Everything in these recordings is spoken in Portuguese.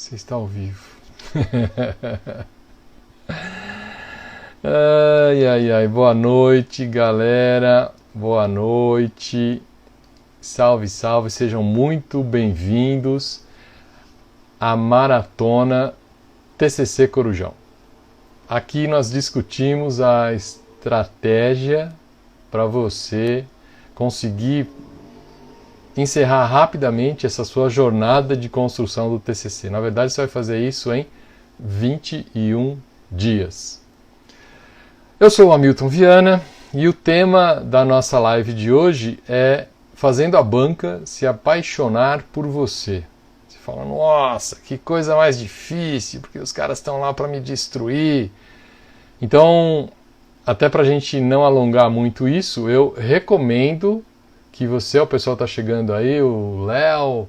Você está ao vivo. Ai, ai, ai. Boa noite, galera. Boa noite. Salve, salve. Sejam muito bem-vindos à Maratona TCC Corujão. Aqui nós discutimos a estratégia para você conseguir encerrar rapidamente essa sua jornada de construção do TCC. Na verdade, você vai fazer isso em 21 dias. Eu sou o Hamilton Viana e o tema da nossa live de hoje é fazendo a banca se apaixonar por você. Você fala, nossa, que coisa mais difícil, porque os caras estão lá para me destruir. Então, até para a gente não alongar muito isso, eu recomendo que você, o pessoal está chegando aí, o Léo,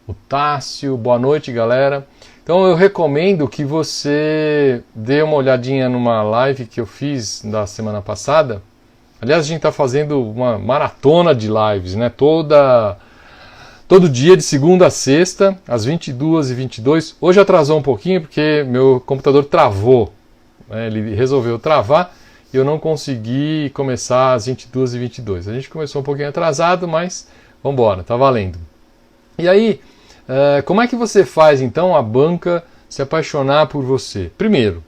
o Tássio, boa noite, galera. Então eu recomendo que você dê uma olhadinha numa live que eu fiz da semana passada. Aliás, a gente está fazendo uma maratona de lives, né? Todo dia, de segunda a sexta, às 22h22. Hoje atrasou um pouquinho porque meu computador travou, né? Ele resolveu travar. E eu não consegui começar às 22h22. A gente começou um pouquinho atrasado, mas vamos embora, tá valendo. E aí, como é que você faz então a banca se apaixonar por você? Primeiro,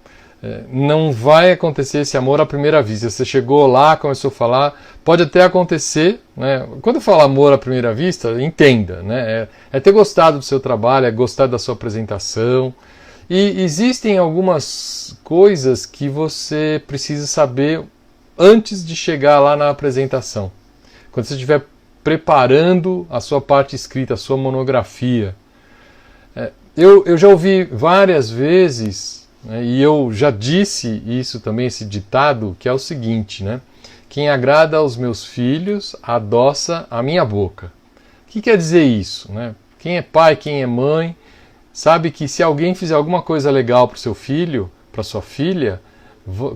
não vai acontecer esse amor à primeira vista. Você chegou lá, começou a falar, pode até acontecer, né? Quando eu falo amor à primeira vista, entenda, né? É ter gostado do seu trabalho, é gostar da sua apresentação. E existem algumas coisas que você precisa saber antes de chegar lá na apresentação. Quando você estiver preparando a sua parte escrita, a sua monografia. Eu já ouvi várias vezes, né, e eu já disse isso também, esse ditado, que é o seguinte, né? Quem agrada aos meus filhos, adoça a minha boca. O que quer dizer isso, né? Quem é pai, quem é mãe, sabe que se alguém fizer alguma coisa legal para o seu filho, para sua filha,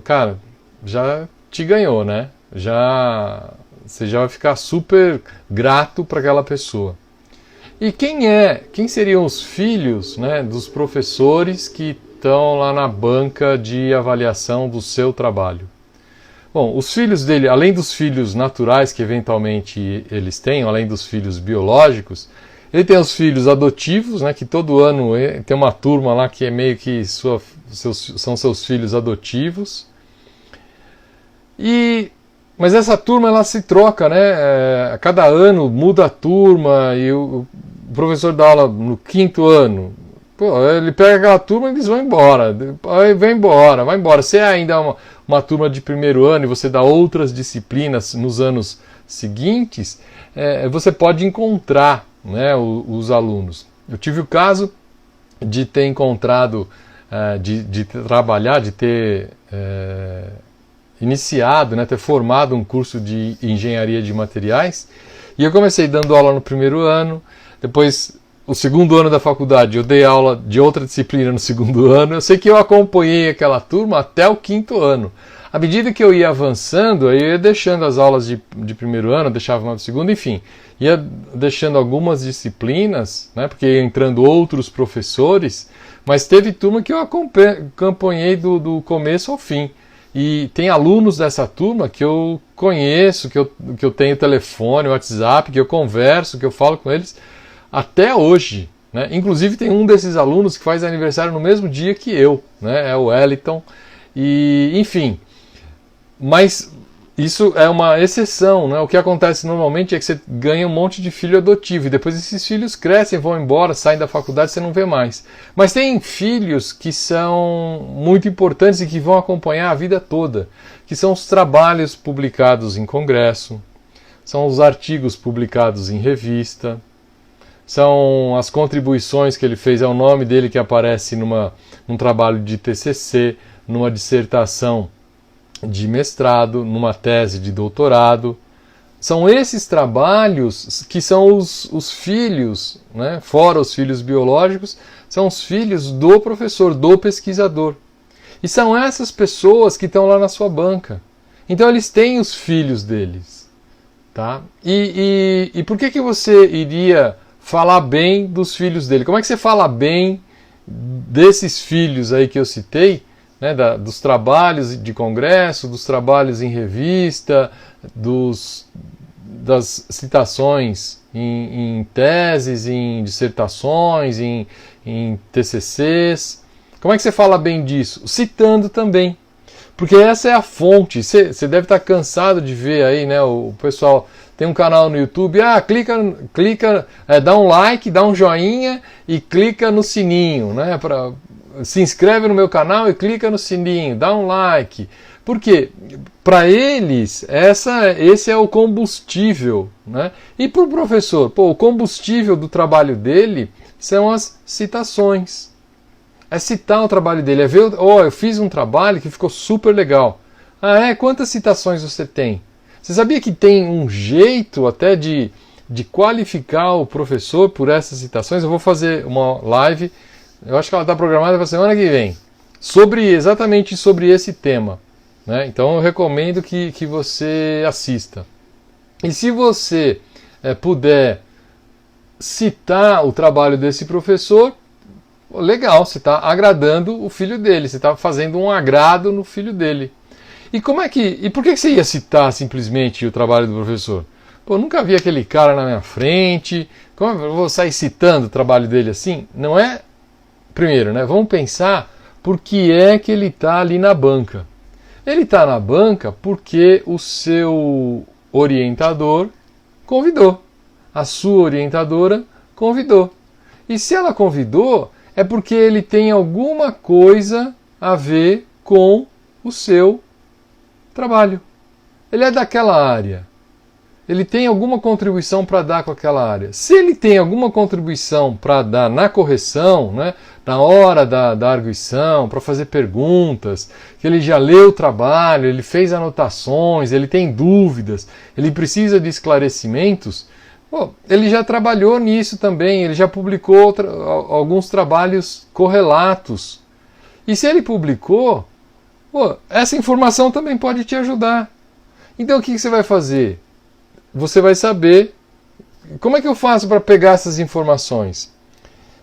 cara, já te ganhou, né? Você já vai ficar super grato para aquela pessoa. E quem seriam os filhos, né, dos professores que estão lá na banca de avaliação do seu trabalho? Bom, os filhos dele, além dos filhos naturais que eventualmente eles têm, além dos filhos biológicos, ele tem os filhos adotivos, né, que todo ano tem uma turma lá que é meio que são seus filhos adotivos. Mas essa turma ela se troca, né? A cada ano muda a turma e o professor dá aula no 5º ano. Pô, ele pega aquela turma e eles vão embora. Aí vai embora. Se é ainda uma turma de 1º ano e você dá outras disciplinas nos anos seguintes, você pode encontrar, né, os alunos. Eu tive o caso de ter encontrado, de trabalhar, de ter iniciado, né, ter formado um curso de engenharia de materiais, e eu comecei dando aula no 1º ano, depois o 2º ano da faculdade eu dei aula de outra disciplina no 2º ano, eu sei que eu acompanhei aquela turma até o 5º ano. À medida que eu ia avançando, eu ia deixando as aulas de 1º ano, deixava uma do 2º, enfim, ia deixando algumas disciplinas, né, porque ia entrando outros professores, mas teve turma que eu acompanhei do começo ao fim. E tem alunos dessa turma que eu conheço, que eu tenho telefone, WhatsApp, que eu converso, que eu falo com eles até hoje, né? Inclusive tem um desses alunos que faz aniversário no mesmo dia que eu, né? É o Wellington. E, enfim, mas isso é uma exceção, né? O que acontece normalmente é que você ganha um monte de filho adotivo e depois esses filhos crescem, vão embora, saem da faculdade, você não vê mais. Mas tem filhos que são muito importantes e que vão acompanhar a vida toda, que são os trabalhos publicados em congresso, são os artigos publicados em revista, são as contribuições que ele fez, é o nome dele que aparece num trabalho de TCC, numa dissertação de mestrado, numa tese de doutorado. São esses trabalhos que são os filhos, né, fora os filhos biológicos, são os filhos do professor, do pesquisador. E são essas pessoas que estão lá na sua banca. Então eles têm os filhos deles. Tá? E por que você iria falar bem dos filhos dele? Como é que você fala bem desses filhos aí que eu citei, né, dos trabalhos de congresso, dos trabalhos em revista, das citações em teses, em dissertações, em TCCs. Como é que você fala bem disso? Citando também. Porque essa é a fonte. Você deve estar cansado de ver aí, né? O pessoal tem um canal no YouTube. Clica, dá um like, dá um joinha e clica no sininho, né? Se inscreve no meu canal e clica no sininho, dá um like. Por quê? Para eles, esse é o combustível, né? E para o professor, o combustível do trabalho dele são as citações. É citar o trabalho dele, é ver, eu fiz um trabalho que ficou super legal. Quantas citações você tem? Você sabia que tem um jeito até de qualificar o professor por essas citações? Eu vou fazer uma live, eu acho que ela está programada para a semana que vem, exatamente sobre esse tema, né? Então eu recomendo que você assista. E se você puder citar o trabalho desse professor, legal, você está agradando o filho dele, você está fazendo um agrado no filho dele. E por que você ia citar simplesmente o trabalho do professor? Eu nunca vi aquele cara na minha frente, como eu vou sair citando o trabalho dele assim? Não é? Primeiro, né, vamos pensar por que é que ele está ali na banca. Ele está na banca porque o seu orientador convidou, a sua orientadora convidou. E se ela convidou, é porque ele tem alguma coisa a ver com o seu trabalho. Ele é daquela área. Ele tem alguma contribuição para dar com aquela área. Se ele tem alguma contribuição para dar na correção, né, na hora da arguição, para fazer perguntas, que ele já leu o trabalho, ele fez anotações, ele tem dúvidas, ele precisa de esclarecimentos, ele já trabalhou nisso também, ele já publicou alguns trabalhos correlatos. E se ele publicou, essa informação também pode te ajudar. Então o que você vai fazer? Você vai saber como é que eu faço para pegar essas informações.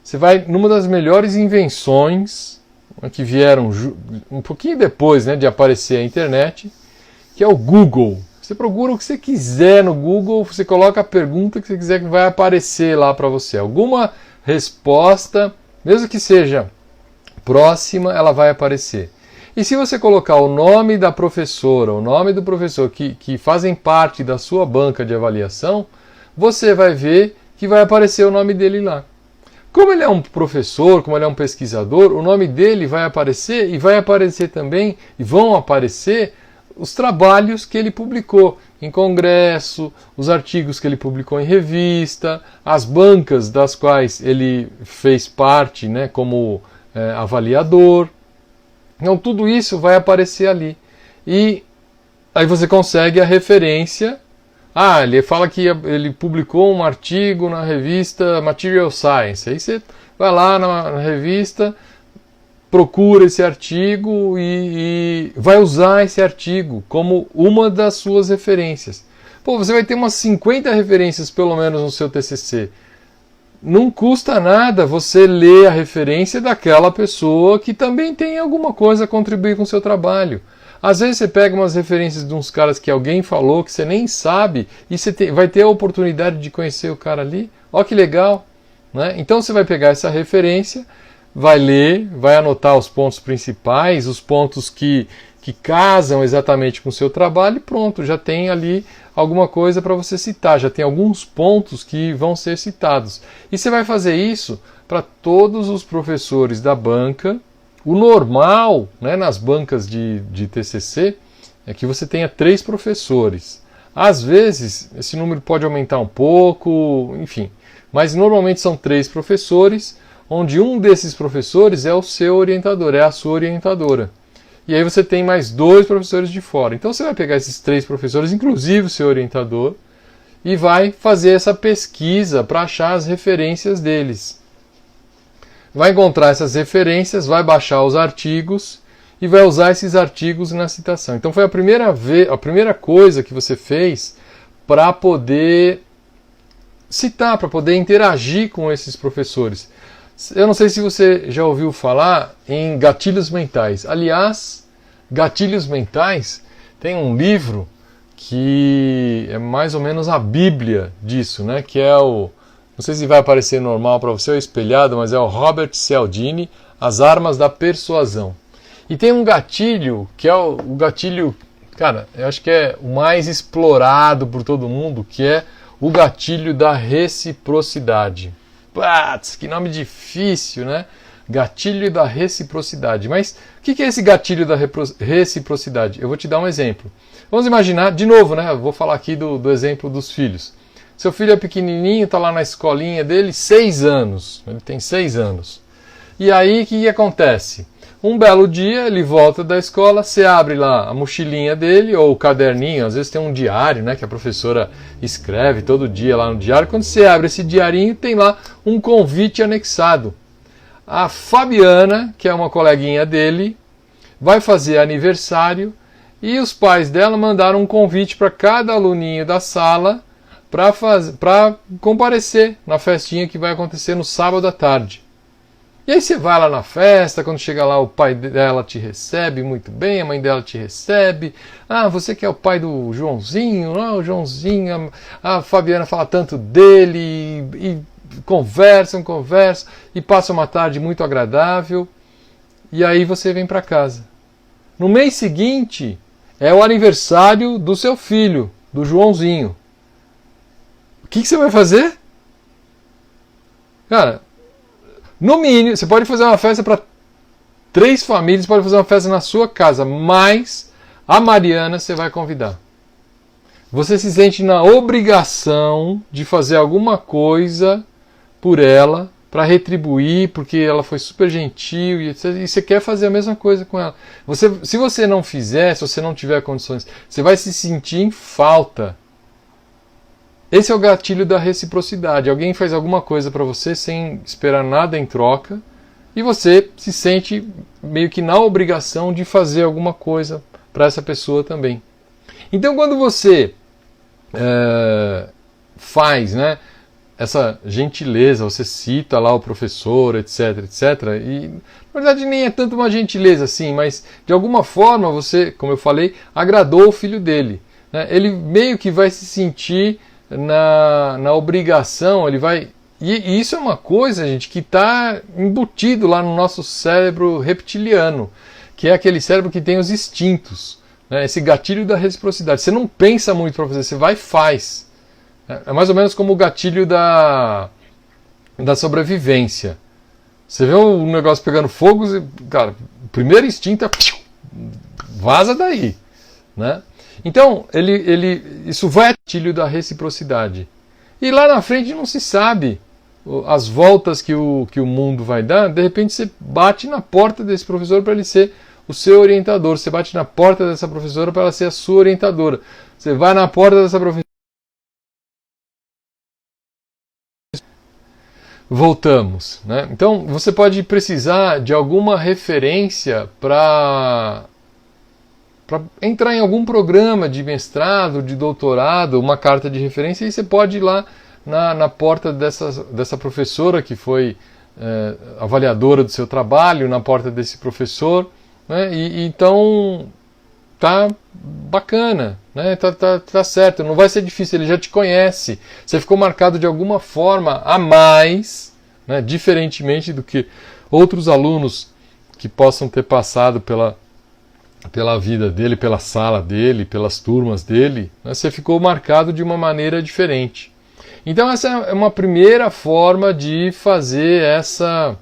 Você vai numa das melhores invenções que vieram um pouquinho depois, né, de aparecer a internet, que é o Google. Você procura o que você quiser no Google, você coloca a pergunta que você quiser que vai aparecer lá para você. Alguma resposta, mesmo que seja próxima, ela vai aparecer. E se você colocar o nome da professora, o nome do professor que fazem parte da sua banca de avaliação, você vai ver que vai aparecer o nome dele lá. Como ele é um professor, como ele é um pesquisador, o nome dele vai aparecer e vai aparecer também, e vão aparecer os trabalhos que ele publicou em congresso, os artigos que ele publicou em revista, as bancas das quais ele fez parte, né, como avaliador. Então tudo isso vai aparecer ali. E aí você consegue a referência. Ele fala que ele publicou um artigo na revista Material Science. Aí você vai lá na revista, procura esse artigo e vai usar esse artigo como uma das suas referências. Você vai ter umas 50 referências pelo menos no seu TCC. Não custa nada você ler a referência daquela pessoa que também tem alguma coisa a contribuir com o seu trabalho. Às vezes você pega umas referências de uns caras que alguém falou que você nem sabe e você vai ter a oportunidade de conhecer o cara ali. Olha que legal, né? Então você vai pegar essa referência, vai ler, vai anotar os pontos principais, os pontos que casam exatamente com o seu trabalho e pronto, já tem ali alguma coisa para você citar, já tem alguns pontos que vão ser citados. E você vai fazer isso para todos os professores da banca. O normal, né, nas bancas de TCC é que você tenha 3 professores. Às vezes, esse número pode aumentar um pouco, enfim, mas normalmente são 3 professores, onde um desses professores é o seu orientador, é a sua orientadora. E aí você tem mais 2 professores de fora. Então você vai pegar esses 3 professores, inclusive o seu orientador, e vai fazer essa pesquisa para achar as referências deles. Vai encontrar essas referências, vai baixar os artigos e vai usar esses artigos na citação. Então foi a primeira coisa que você fez para poder citar, para poder interagir com esses professores. Eu não sei se você já ouviu falar em gatilhos mentais. Aliás, gatilhos mentais tem um livro que é mais ou menos a Bíblia disso, né? Que é o... Não sei se vai aparecer normal para você ou espelhado, mas é o Robert Cialdini, As Armas da Persuasão. E tem um gatilho, que é o gatilho, cara, eu acho que é o mais explorado por todo mundo, que é o gatilho da reciprocidade. Putz, que nome difícil, né? Gatilho da reciprocidade. Mas o que é esse gatilho da reciprocidade? Eu vou te dar um exemplo. Vamos imaginar, de novo, né? Eu vou falar aqui do exemplo dos filhos. Seu filho é pequenininho, está lá na escolinha dele, 6 anos. Ele tem 6 anos. E aí, o que acontece? Um belo dia, ele volta da escola, você abre lá a mochilinha dele, ou o caderninho, às vezes tem um diário, né, que a professora escreve todo dia lá no diário. Quando você abre esse diarinho, tem lá um convite anexado. A Fabiana, que é uma coleguinha dele, vai fazer aniversário e os pais dela mandaram um convite para cada aluninho da sala para comparecer na festinha que vai acontecer no sábado à tarde. E aí você vai lá na festa, quando chega lá o pai dela te recebe muito bem, a mãe dela te recebe. Ah, você que é o pai do Joãozinho, o Joãozinho, a Fabiana fala tanto dele, e conversam, e passa uma tarde muito agradável. E aí você vem para casa. No mês seguinte é o aniversário do seu filho, do Joãozinho. O que você vai fazer? Cara, no mínimo, você pode fazer uma festa para 3 famílias, pode fazer uma festa na sua casa, mas a Mariana você vai convidar. Você se sente na obrigação de fazer alguma coisa por ela, para retribuir, porque ela foi super gentil, e você quer fazer a mesma coisa com ela. Se você não fizer, se você não tiver condições, você vai se sentir em falta. Esse é o gatilho da reciprocidade. Alguém faz alguma coisa para você sem esperar nada em troca e você se sente meio que na obrigação de fazer alguma coisa para essa pessoa também. Então, quando você faz, né, essa gentileza, você cita lá o professor, etc, e na verdade nem é tanto uma gentileza assim, mas de alguma forma você, como eu falei, agradou o filho dele, né? Ele meio que vai se sentir na obrigação, ele vai... E isso é uma coisa, gente, que está embutido lá no nosso cérebro reptiliano, que é aquele cérebro que tem os instintos, né? Esse gatilho da reciprocidade. Você não pensa muito para fazer, você vai e faz. É mais ou menos como o gatilho da sobrevivência. Você vê um negócio pegando fogo, cara, o primeiro instinto é vaza daí, né? Então, isso vai ao gatilho da reciprocidade. E lá na frente não se sabe as voltas que o mundo vai dar. De repente você bate na porta desse professor para ele ser o seu orientador. Você bate na porta dessa professora para ela ser a sua orientadora. Você vai na porta dessa professora. Voltamos, né? Então você pode precisar de alguma referência para entrar em algum programa de mestrado, de doutorado, uma carta de referência, e você pode ir lá na porta dessa professora que foi avaliadora do seu trabalho, na porta desse professor, né? E então tá bacana, né? Tá certo, não vai ser difícil, ele já te conhece, você ficou marcado de alguma forma a mais, né? Diferentemente do que outros alunos que possam ter passado pela vida dele, pela sala dele, pelas turmas dele, né? Você ficou marcado de uma maneira diferente. Então essa é uma primeira forma de fazer essa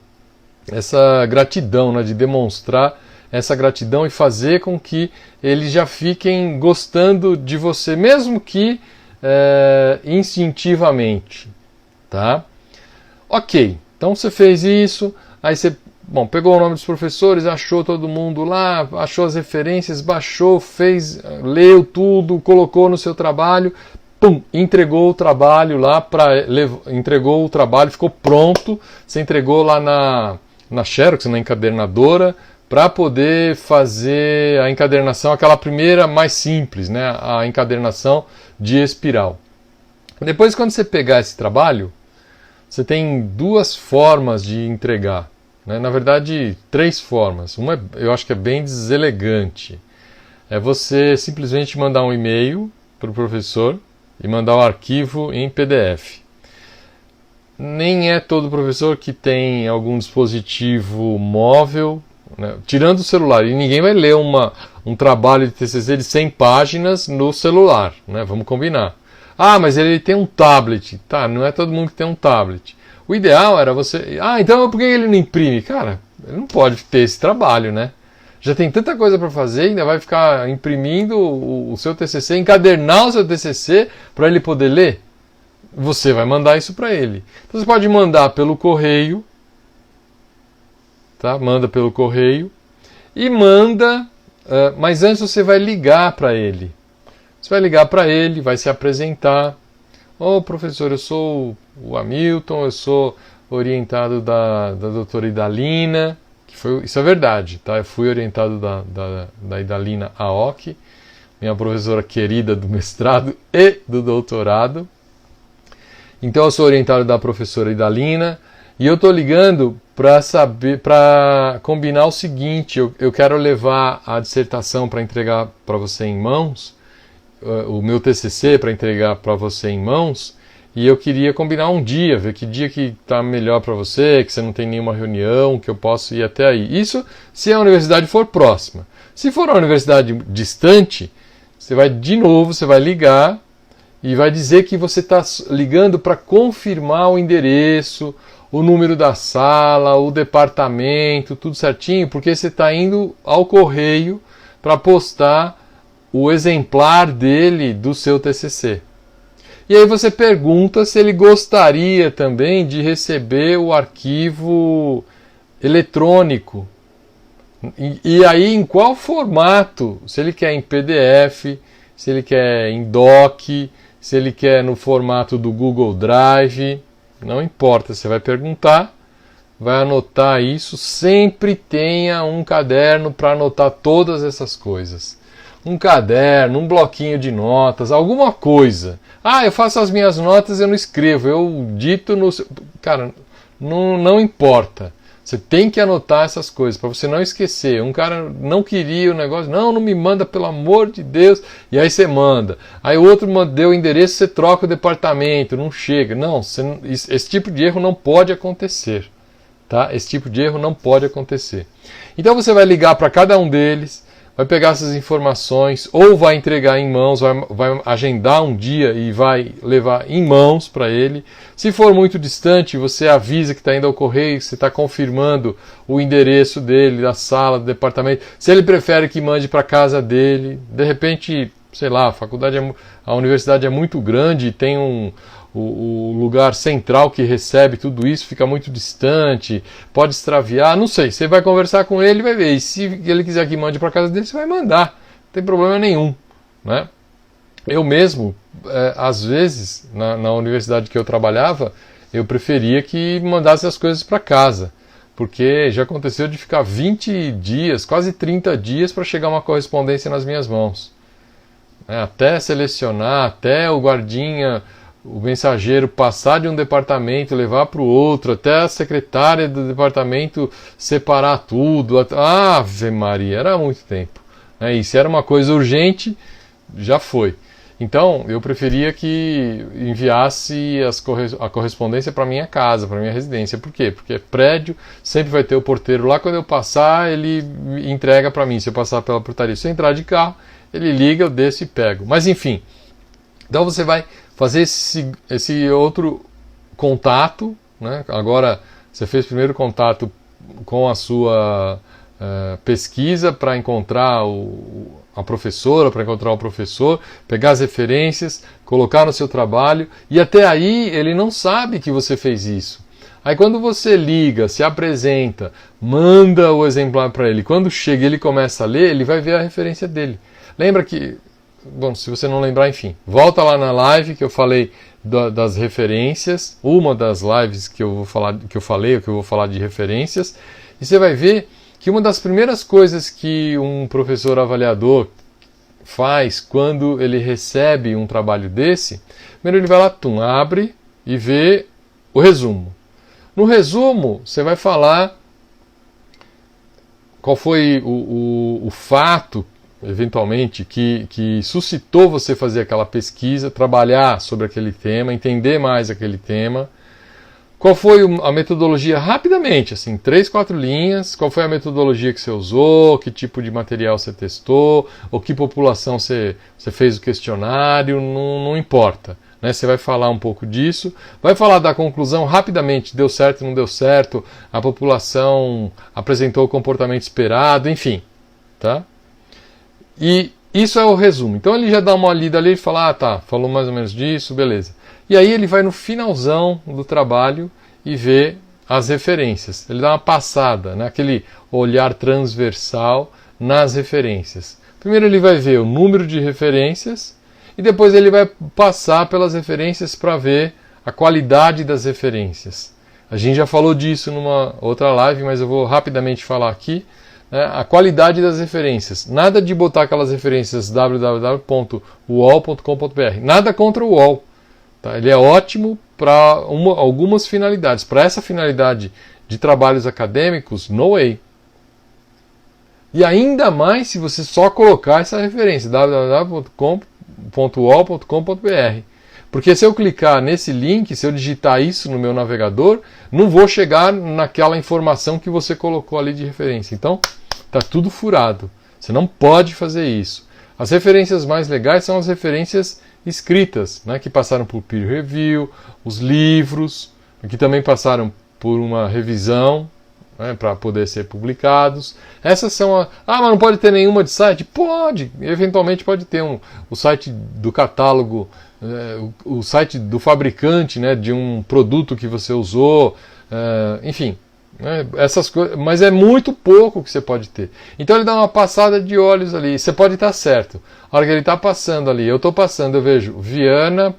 gratidão, né? De demonstrar essa gratidão e fazer com que eles já fiquem gostando de você, mesmo que instintivamente, tá? Ok, então você fez isso, aí você pegou o nome dos professores, achou todo mundo lá, achou as referências, baixou, leu tudo, colocou no seu trabalho, entregou o trabalho lá, entregou o trabalho, ficou pronto, você entregou lá na Xerox, na encadernadora, para poder fazer a encadernação, aquela primeira mais simples, né? A encadernação de espiral. Depois, quando você pegar esse trabalho, você tem duas formas de entregar, né? Na verdade, três formas. Uma eu acho que é bem deselegante. É você simplesmente mandar um e-mail para o professor e mandar o arquivo em PDF. Nem é todo professor que tem algum dispositivo móvel, né? Tirando o celular. E ninguém vai ler um trabalho de TCC de 100 páginas no celular, né? Vamos combinar. Ah, mas ele tem um tablet. Tá, não é todo mundo que tem um tablet. O ideal era você... Ah, então por que ele não imprime? Cara, ele não pode ter esse trabalho, né? Já tem tanta coisa para fazer, ainda vai ficar imprimindo o seu TCC, encadernar o seu TCC para ele poder ler? Você vai mandar isso para ele. Então você pode mandar pelo correio, tá? Manda pelo correio e manda, mas antes você vai ligar para ele. Você vai ligar para ele, vai se apresentar. Ô professor, eu sou o Hamilton, eu sou orientado da doutora Idalina, isso é verdade, tá? Eu fui orientado da Idalina Aoki, minha professora querida do mestrado e do doutorado. Então eu sou orientado da professora Idalina e eu estou ligando para combinar o seguinte: eu quero levar a dissertação para entregar para você em mãos, o meu TCC para entregar para você em mãos, e eu queria combinar um dia, ver que dia que está melhor para você, que você não tem nenhuma reunião, que eu posso ir até aí. Isso se a universidade for próxima. Se for uma universidade distante, você vai ligar e vai dizer que você está ligando para confirmar o endereço, o número da sala, o departamento, tudo certinho, porque você está indo ao correio para postar o exemplar dele do seu TCC. E aí você pergunta se ele gostaria também de receber o arquivo eletrônico. E aí em qual formato? Se ele quer em PDF, se ele quer em doc, se ele quer no formato do Google Drive, não importa, você vai perguntar, vai anotar isso, sempre tenha um caderno para anotar todas essas coisas. Um caderno, um bloquinho de notas, alguma coisa. Ah, eu faço as minhas notas e eu não escrevo, eu dito no... Cara, não importa. Você tem que anotar essas coisas para você não esquecer. Um cara não queria o negócio, não me manda, pelo amor de Deus. E aí você manda. Aí o outro deu o endereço, você troca o departamento, não chega. Não, esse tipo de erro não pode acontecer. Tá? Esse tipo de erro não pode acontecer. Então você vai ligar para cada um deles, vai pegar essas informações, ou vai entregar em mãos, vai agendar um dia e vai levar em mãos para ele. Se for muito distante, você avisa que está indo ao correio, que você está confirmando o endereço dele, da sala, do departamento. Se ele prefere que mande para casa dele, de repente, sei lá, a universidade é muito grande e tem o lugar central que recebe tudo isso fica muito distante, pode extraviar, não sei, você vai conversar com ele e vai ver, e se ele quiser que mande para casa dele, você vai mandar, não tem problema nenhum, né? Eu mesmo, às vezes, na universidade que eu trabalhava, eu preferia que mandasse as coisas para casa, porque já aconteceu de ficar 20 dias, quase 30 dias para chegar uma correspondência nas minhas mãos, até selecionar, até o guardinha, o mensageiro passar de um departamento, levar para o outro, até a secretária do departamento separar tudo. Ave Maria, era muito tempo. E se era uma coisa urgente, já foi. Então, eu preferia que enviasse a correspondência para minha casa, para minha residência. Por quê? Porque prédio, sempre vai ter o porteiro lá. Quando eu passar, ele entrega para mim, se eu passar pela portaria. Se eu entrar de carro, ele liga, eu desço e pego. Mas enfim, então você vai fazer esse outro contato, né? Agora você fez primeiro contato com a sua pesquisa para encontrar a professora, para encontrar o professor, pegar as referências, colocar no seu trabalho, e até aí ele não sabe que você fez isso. Aí quando você liga, se apresenta, manda o exemplar para ele, quando chega e ele começa a ler, ele vai ver a referência dele. Lembra que... Bom, se você não lembrar, enfim, volta lá na live que eu falei das referências, uma das lives que eu vou falar de referências, e você vai ver que uma das primeiras coisas que um professor avaliador faz quando ele recebe um trabalho desse, primeiro ele vai lá, abre e vê o resumo. No resumo, você vai falar qual foi o fato, eventualmente, que suscitou você fazer aquela pesquisa, trabalhar sobre aquele tema, entender mais aquele tema. Qual foi a metodologia, rapidamente, assim, 3, 4 linhas, qual foi a metodologia que você usou, que tipo de material você testou, ou que população você fez o questionário, não importa. Né? Você vai falar um pouco disso, vai falar da conclusão rapidamente, deu certo, não deu certo, a população apresentou o comportamento esperado, enfim. Tá? E isso é o resumo. Então ele já dá uma lida ali e fala, ah tá, falou mais ou menos disso, beleza. E aí ele vai no finalzão do trabalho e vê as referências. Ele dá uma passada, né? Aquele olhar transversal nas referências. Primeiro ele vai ver o número de referências e depois ele vai passar pelas referências para ver a qualidade das referências. A gente já falou disso numa outra live, mas eu vou rapidamente falar aqui. Né? A qualidade das referências. Nada de botar aquelas referências www.uol.com.br. Nada contra o UOL. Tá? Ele é ótimo para algumas finalidades. Para essa finalidade de trabalhos acadêmicos, no way. E ainda mais se você só colocar essa referência, www.uol.com.br. Porque se eu clicar nesse link, se eu digitar isso no meu navegador, não vou chegar naquela informação que você colocou ali de referência. Então, está tudo furado. Você não pode fazer isso. As referências mais legais são as referências escritas, né, que passaram por peer review, os livros, que também passaram por uma revisão, né, para poder ser publicados. Essas são mas não pode ter nenhuma de site? Pode, eventualmente pode ter o site do catálogo, o site do fabricante, né, de um produto que você usou, enfim. Essas coisas, mas é muito pouco que você pode ter. Então ele dá uma passada de olhos ali. Você pode estar certo. A hora que ele está passando ali, eu estou passando, eu vejo Viana,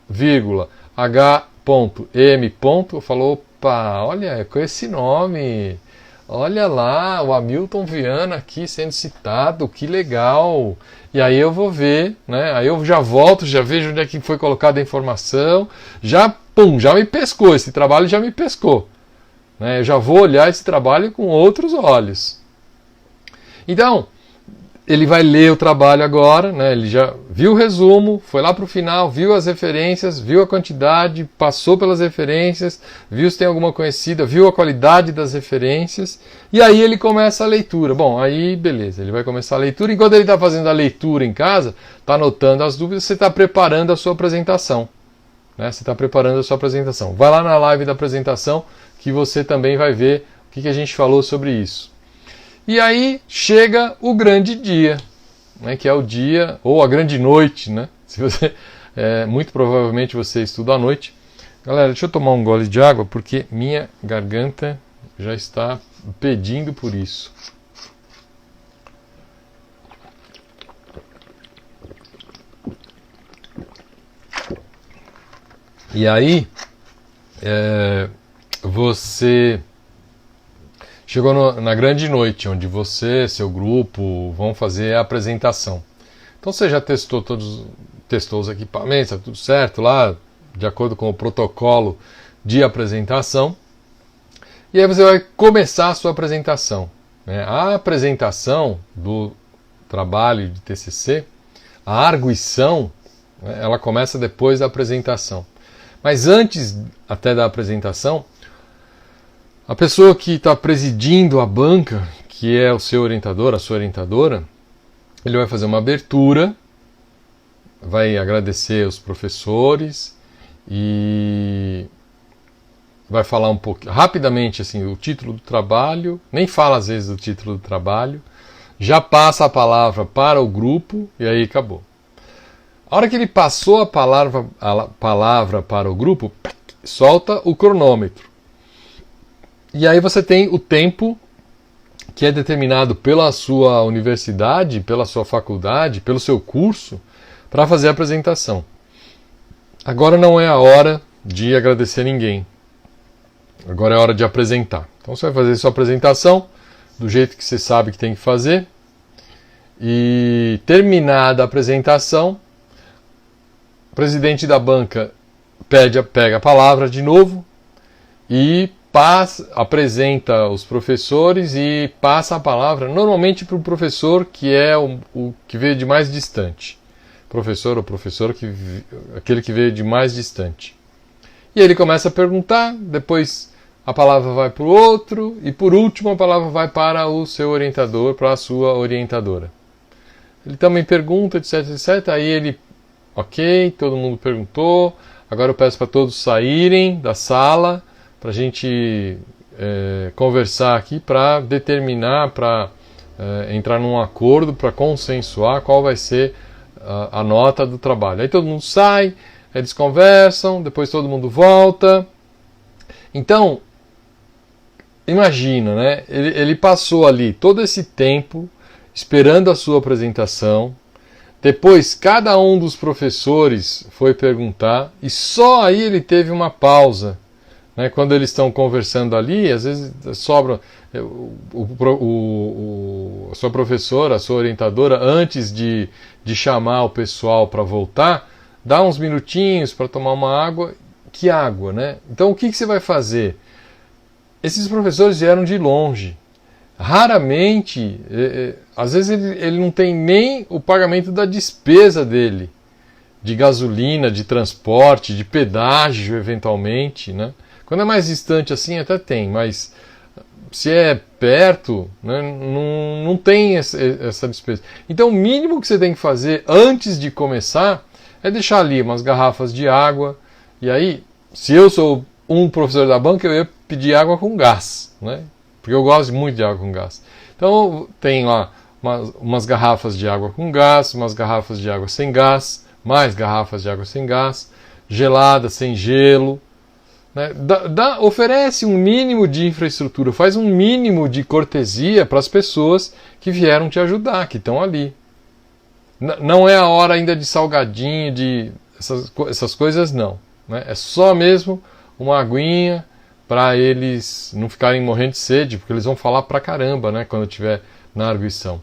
vírgula, H.M. Eu falo, opa, olha, com esse nome. Olha lá, o Hamilton Viana aqui sendo citado, que legal. E aí eu vou ver, né? Aí eu já volto, já vejo onde é que foi colocada a informação. Já me pescou, esse trabalho já me pescou. Eu já vou olhar esse trabalho com outros olhos. Então, ele vai ler o trabalho agora, né? Ele já viu o resumo, foi lá para o final, viu as referências, viu a quantidade, passou pelas referências, viu se tem alguma conhecida, viu a qualidade das referências, e aí ele começa a leitura. Bom, aí beleza, ele vai começar a leitura. Enquanto ele está fazendo a leitura em casa, está anotando as dúvidas, você está preparando a sua apresentação. Né? Você está preparando a sua apresentação. Vai lá na live da apresentação, que você também vai ver o que a gente falou sobre isso. E aí chega o grande dia, né, que é o dia, ou a grande noite, né? Se você, muito provavelmente você estuda à noite. Galera, deixa eu tomar um gole de água, porque minha garganta já está pedindo por isso. E aí, você chegou na grande noite, onde você, seu grupo, vão fazer a apresentação. Então você já testou os equipamentos, está tudo certo lá, de acordo com o protocolo de apresentação. E aí você vai começar a sua apresentação. Né? A apresentação do trabalho de TCC, a arguição, né, ela começa depois da apresentação. Mas antes até da apresentação, a pessoa que está presidindo a banca, que é o seu orientador, a sua orientadora, ele vai fazer uma abertura, vai agradecer os professores e vai falar um pouco, rapidamente, assim, o título do trabalho, nem fala às vezes o título do trabalho, já passa a palavra para o grupo e aí acabou. A hora que ele passou a palavra para o grupo, solta o cronômetro. E aí você tem o tempo que é determinado pela sua universidade, pela sua faculdade, pelo seu curso, para fazer a apresentação. Agora não é a hora de agradecer ninguém. Agora é a hora de apresentar. Então você vai fazer sua apresentação do jeito que você sabe que tem que fazer. E terminada a apresentação, o presidente da banca pega a palavra de novo e apresenta os professores e passa a palavra normalmente para o professor que é o que veio de mais distante. Professor ou professora, aquele que veio de mais distante. E ele começa a perguntar, depois a palavra vai para o outro e por último a palavra vai para o seu orientador, para a sua orientadora. Ele também pergunta, etc, etc. Aí ele, ok, todo mundo perguntou, agora eu peço para todos saírem da sala para a gente conversar aqui, para determinar, para entrar num acordo, para consensuar qual vai ser a nota do trabalho. Aí todo mundo sai, eles conversam, depois todo mundo volta. Então, imagina, né? Ele passou ali todo esse tempo esperando a sua apresentação. Depois, cada um dos professores foi perguntar e só aí ele teve uma pausa. Né? Quando eles estão conversando ali, às vezes sobra a sua professora, a sua orientadora, antes de chamar o pessoal para voltar, dá uns minutinhos para tomar uma água. Que água, né? Então o que você vai fazer? Esses professores vieram de longe. Raramente, às vezes ele não tem nem o pagamento da despesa dele, de gasolina, de transporte, de pedágio eventualmente, né? Quando é mais distante assim até tem, mas se é perto, né, não tem essa despesa. Então o mínimo que você tem que fazer antes de começar é deixar ali umas garrafas de água. E aí, se eu sou um professor da banca, eu ia pedir água com gás, né? Porque eu gosto muito de água com gás. Então tem lá umas garrafas de água com gás, umas garrafas de água sem gás, mais garrafas de água sem gás, gelada, sem gelo. Né? Oferece um mínimo de infraestrutura, faz um mínimo de cortesia para as pessoas que vieram te ajudar, que estão ali. Não é a hora ainda de salgadinho, de essas coisas não. Né? É só mesmo uma aguinha para eles não ficarem morrendo de sede, porque eles vão falar pra caramba, né, quando estiver na arguição.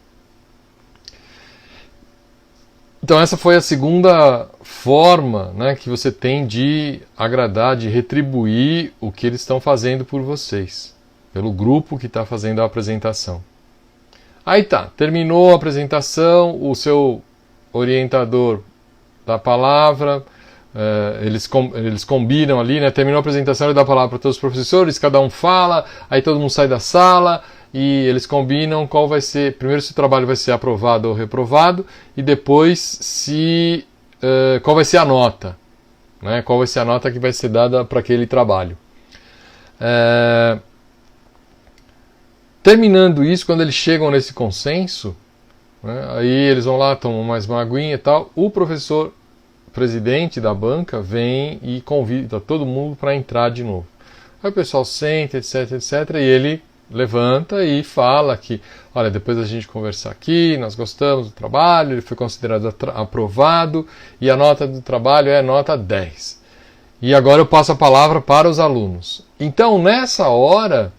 Então essa foi a segunda forma, né, que você tem de agradar, de retribuir o que eles estão fazendo por vocês, pelo grupo que está fazendo a apresentação. Aí tá, terminou a apresentação, o seu orientador dá a palavra, eles combinam ali, né, terminou a apresentação, ele dá a palavra para todos os professores, cada um fala, aí todo mundo sai da sala, e eles combinam qual vai ser, primeiro se o trabalho vai ser aprovado ou reprovado, e depois qual vai ser a nota, né? Qual vai ser a nota que vai ser dada para aquele trabalho. Terminando isso, quando eles chegam nesse consenso, né, aí eles vão lá, tomam mais uma aguinha e tal, o professor presidente da banca vem e convida todo mundo para entrar de novo. Aí o pessoal senta, etc, etc, e ele levanta e fala que, olha, depois da gente conversar aqui, nós gostamos do trabalho, ele foi considerado aprovado e a nota do trabalho é nota 10. E agora eu passo a palavra para os alunos. Então, nessa hora,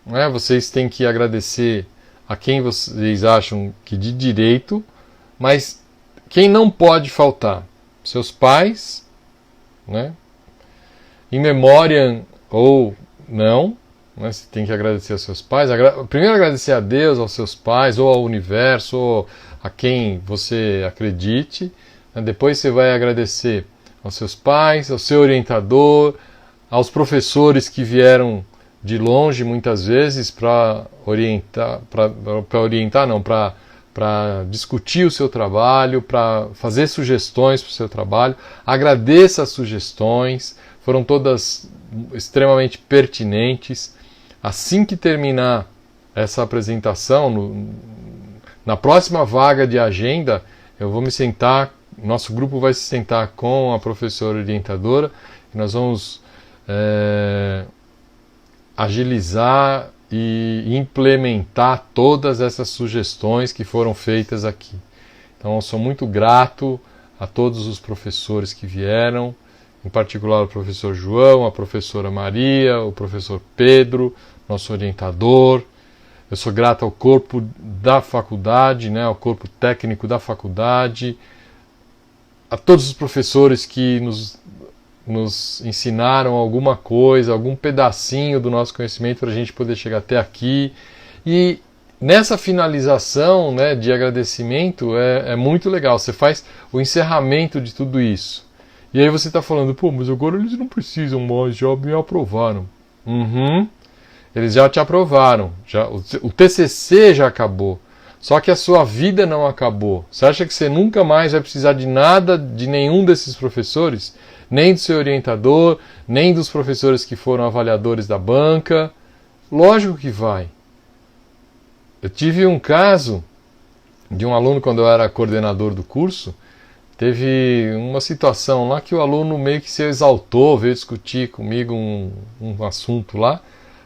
né, vocês têm que agradecer a quem vocês acham que de direito, mas quem não pode faltar? Seus pais, né? In memoriam ou não, né? Você tem que agradecer aos seus pais. Primeiro agradecer a Deus, aos seus pais, ou ao universo, ou a quem você acredite. Né? Depois você vai agradecer aos seus pais, ao seu orientador, aos professores que vieram de longe muitas vezes para discutir o seu trabalho, para fazer sugestões para o seu trabalho. Agradeça as sugestões, foram todas extremamente pertinentes. Assim que terminar essa apresentação, na próxima vaga de agenda, eu vou me sentar, nosso grupo vai se sentar com a professora orientadora, e nós vamos agilizar e implementar todas essas sugestões que foram feitas aqui. Então eu sou muito grato a todos os professores que vieram, em particular o professor João, a professora Maria, o professor Pedro, nosso orientador. Eu sou grato ao corpo da faculdade, né, ao corpo técnico da faculdade, a todos os professores que nos nos ensinaram alguma coisa, algum pedacinho do nosso conhecimento para a gente poder chegar até aqui. E nessa finalização, né, de agradecimento é muito legal. Você faz o encerramento de tudo isso. E aí você está falando, pô, mas agora eles não precisam mais, já me aprovaram. Uhum. Eles já te aprovaram. O TCC já acabou. Só que a sua vida não acabou. Você acha que você nunca mais vai precisar de nada de nenhum desses professores? Nem do seu orientador, nem dos professores que foram avaliadores da banca? Lógico que vai. Eu tive um caso de um aluno, quando eu era coordenador do curso, teve uma situação lá que o aluno meio que se exaltou, veio discutir comigo um assunto lá,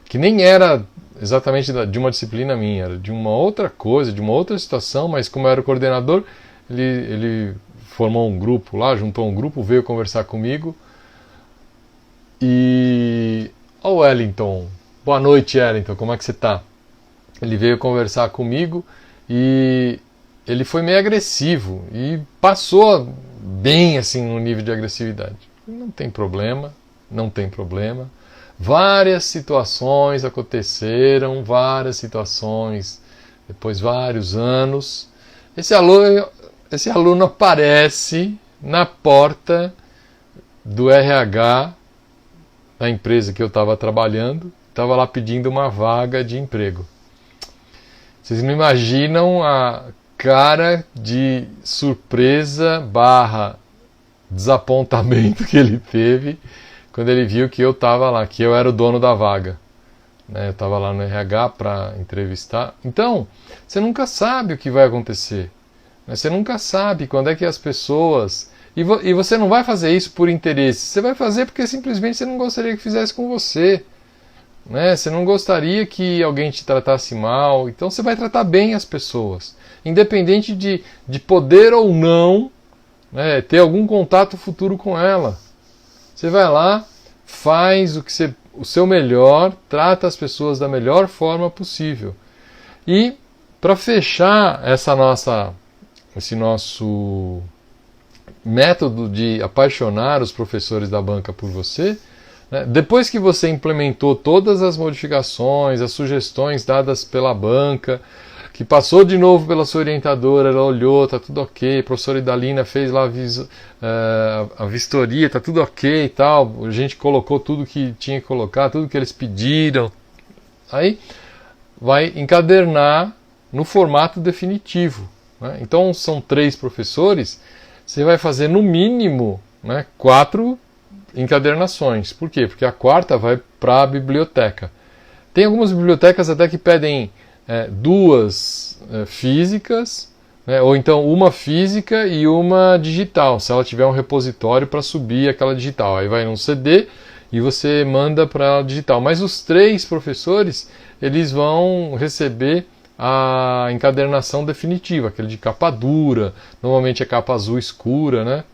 que nem era exatamente de uma disciplina minha, era de uma outra coisa, de uma outra situação, mas como eu era o coordenador, ele formou um grupo lá, juntou um grupo, veio conversar comigo. E... Ó, Wellington, boa noite, Wellington, como é que você está? Ele veio conversar comigo e ele foi meio agressivo e passou bem assim no nível de agressividade. Não tem problema, não tem problema. Várias situações aconteceram, várias situações, depois vários anos. Esse aluno aparece na porta do RH da empresa que eu estava trabalhando, estava lá pedindo uma vaga de emprego. Vocês não imaginam a cara de surpresa / desapontamento que ele teve quando ele viu que eu estava lá, que eu era o dono da vaga. Eu estava lá no RH para entrevistar. Então, você nunca sabe o que vai acontecer. Você nunca sabe quando é que as pessoas... E você não vai fazer isso por interesse. Você vai fazer porque simplesmente você não gostaria que fizesse com você. Você não gostaria que alguém te tratasse mal. Então você vai tratar bem as pessoas. Independente de poder ou não, ter algum contato futuro com ela. Você vai lá, faz o seu melhor, trata as pessoas da melhor forma possível. E para fechar esse nosso método de apaixonar os professores da banca por você, depois que você implementou todas as modificações, as sugestões dadas pela banca, que passou de novo pela sua orientadora, ela olhou, está tudo ok, a professora Idalina fez lá a vistoria, está tudo ok e tal, a gente colocou tudo que tinha que colocar, tudo que eles pediram. Aí vai encadernar no formato definitivo. Então são 3 professores, você vai fazer no mínimo 4 encadernações. Por quê? Porque a 4ª vai para a biblioteca. Tem algumas bibliotecas até que pedem 2 físicas, ou então uma física e uma digital, se ela tiver um repositório para subir aquela digital. Aí vai num CD e você manda para a digital. Mas os 3 professores, eles vão receber a encadernação definitiva, aquele de capa dura, normalmente é capa azul escura,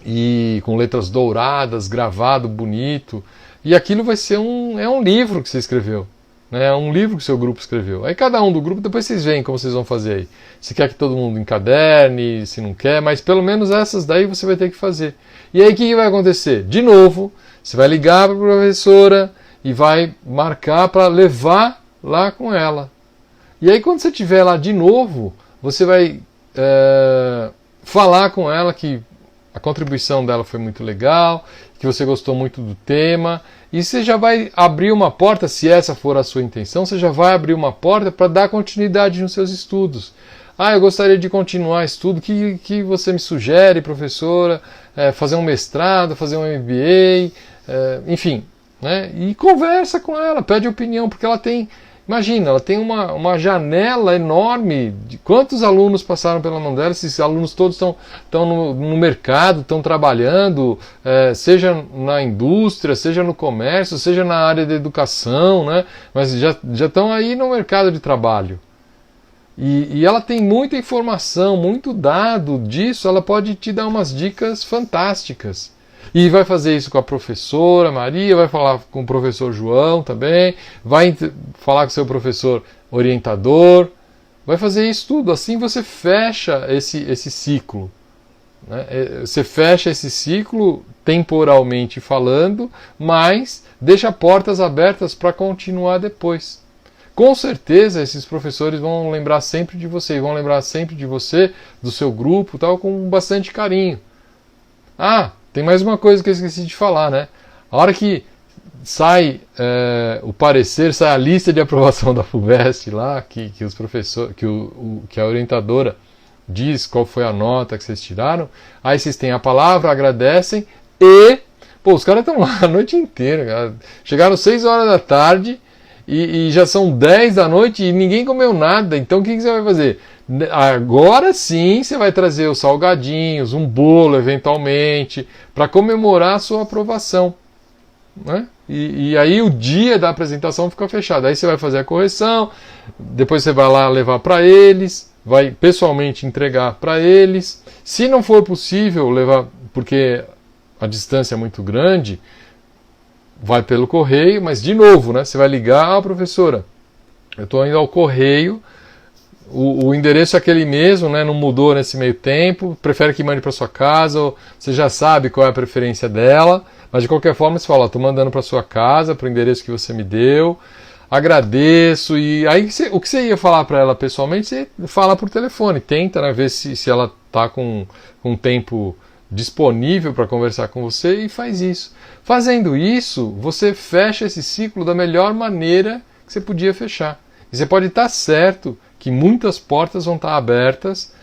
e com letras douradas, gravado bonito. E aquilo vai ser um livro que você escreveu. É um livro que o seu grupo escreveu. Aí cada um do grupo, depois vocês veem como vocês vão fazer aí. Se quer que todo mundo encaderne, se não quer, mas pelo menos essas daí você vai ter que fazer. E aí o que vai acontecer? De novo, você vai ligar para a professora e vai marcar para levar lá com ela. E aí quando você estiver lá de novo, você vai falar com ela que a contribuição dela foi muito legal, que você gostou muito do tema, e você já vai abrir uma porta, se essa for a sua intenção, você já vai abrir uma porta para dar continuidade nos seus estudos. Eu gostaria de continuar estudo, que você me sugere, professora, fazer um mestrado, fazer um MBA, enfim, e conversa com ela, pede opinião, porque ela tem... Imagina, ela tem uma janela enorme de quantos alunos passaram pela mão dela. Esses alunos todos estão no mercado, estão trabalhando, seja na indústria, seja no comércio, seja na área da educação, mas já estão aí no mercado de trabalho. E ela tem muita informação, muito dado disso, ela pode te dar umas dicas fantásticas. E vai fazer isso com a professora Maria, vai falar com o professor João também, vai falar com o seu professor orientador, vai fazer isso tudo. Assim você fecha esse ciclo. né? Você fecha esse ciclo temporalmente falando, mas deixa portas abertas para continuar depois. Com certeza esses professores vão lembrar sempre de você, vão lembrar sempre de você, do seu grupo, tal, com bastante carinho. Ah, tem mais uma coisa que eu esqueci de falar, né? A hora que sai o parecer, sai a lista de aprovação da FUVEST lá, que os professores, que a orientadora diz qual foi a nota que vocês tiraram, aí vocês têm a palavra, agradecem e, pô, os caras estão lá a noite inteira, cara. Chegaram 6 horas da tarde e já são 10 da noite e ninguém comeu nada, então o que você vai fazer? Agora sim você vai trazer os salgadinhos, um bolo eventualmente, para comemorar a sua aprovação, né? E aí o dia da apresentação fica fechado. Aí você vai fazer a correção, depois você vai lá levar para eles, vai pessoalmente entregar para eles. Se não for possível levar, porque a distância é muito grande, vai pelo correio, mas de novo, né, você vai ligar, professora, eu estou indo ao correio, o endereço é aquele mesmo, né, não mudou nesse meio tempo, prefere que mande para sua casa, ou você já sabe qual é a preferência dela, mas de qualquer forma você fala, estou mandando para sua casa, para o endereço que você me deu, agradeço, e aí o que você ia falar para ela pessoalmente, você fala por telefone, tenta, né, ver se ela está com tempo disponível para conversar com você e faz isso. Fazendo isso, você fecha esse ciclo da melhor maneira que você podia fechar. E você pode estar certo que muitas portas vão estar abertas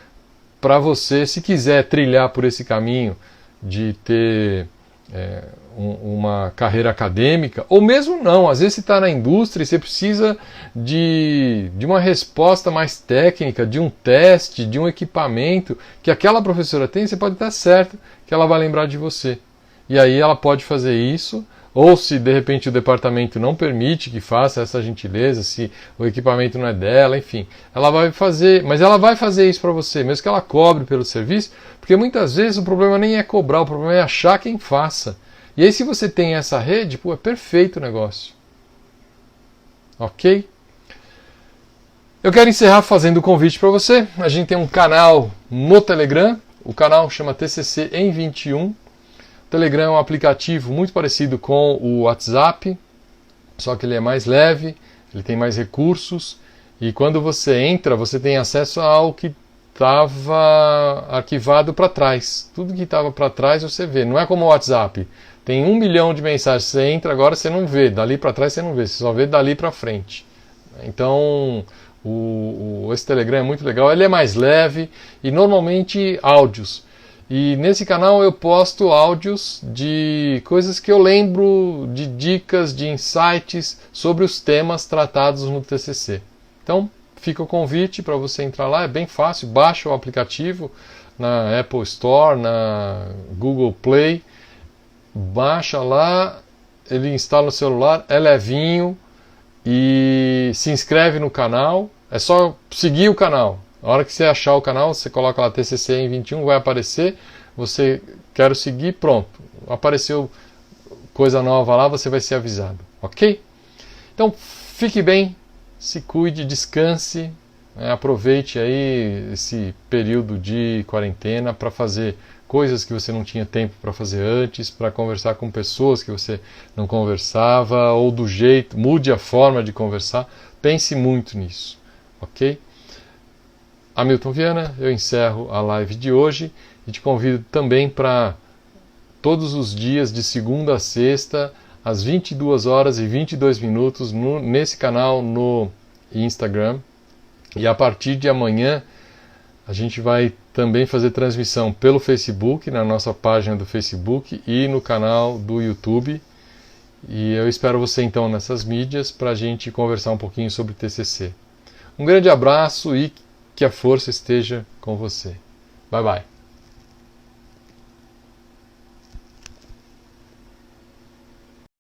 para você, se quiser trilhar por esse caminho de ter uma carreira acadêmica, ou mesmo não, às vezes você está na indústria e você precisa de uma resposta mais técnica, de um teste, de um equipamento que aquela professora tem, você pode estar certo que ela vai lembrar de você. E aí ela pode fazer isso, ou se de repente o departamento não permite que faça essa gentileza, se o equipamento não é dela, enfim, ela vai fazer, mas ela vai fazer isso para você, mesmo que ela cobre pelo serviço, porque muitas vezes o problema nem é cobrar, o problema é achar quem faça. E aí se você tem essa rede, pô, é perfeito o negócio. Ok? Eu quero encerrar fazendo o convite para você. A gente tem um canal no Telegram, o canal chama TCC em 21. O Telegram é um aplicativo muito parecido com o WhatsApp, só que ele é mais leve, ele tem mais recursos, e quando você entra, você tem acesso ao que estava arquivado para trás. Tudo que estava para trás você vê, não é como o WhatsApp. Tem 1 milhão de mensagens, você entra, agora você não vê, dali para trás você não vê, você só vê dali para frente. Então, esse Telegram é muito legal, ele é mais leve e normalmente áudios. E nesse canal eu posto áudios de coisas que eu lembro, de dicas, de insights sobre os temas tratados no TCC. Então, fica o convite para você entrar lá, é bem fácil, baixa o aplicativo na Apple Store, na Google Play, baixa lá, ele instala no celular, é levinho e se inscreve no canal, é só seguir o canal. A hora que você achar o canal, você coloca lá TCC em 21, vai aparecer, você quer seguir, pronto, apareceu coisa nova lá, você vai ser avisado, ok? Então, fique bem, se cuide, descanse, aproveite aí esse período de quarentena para fazer coisas que você não tinha tempo para fazer antes, para conversar com pessoas que você não conversava, ou do jeito, mude a forma de conversar, pense muito nisso, ok? Hamilton Viana, eu encerro a live de hoje e te convido também para todos os dias de segunda a sexta, às 22 horas e 22 minutos, nesse canal no Instagram. E a partir de amanhã a gente vai também fazer transmissão pelo Facebook, na nossa página do Facebook e no canal do YouTube. E eu espero você então nessas mídias para a gente conversar um pouquinho sobre TCC. Um grande abraço e que a força esteja com você. Bye bye.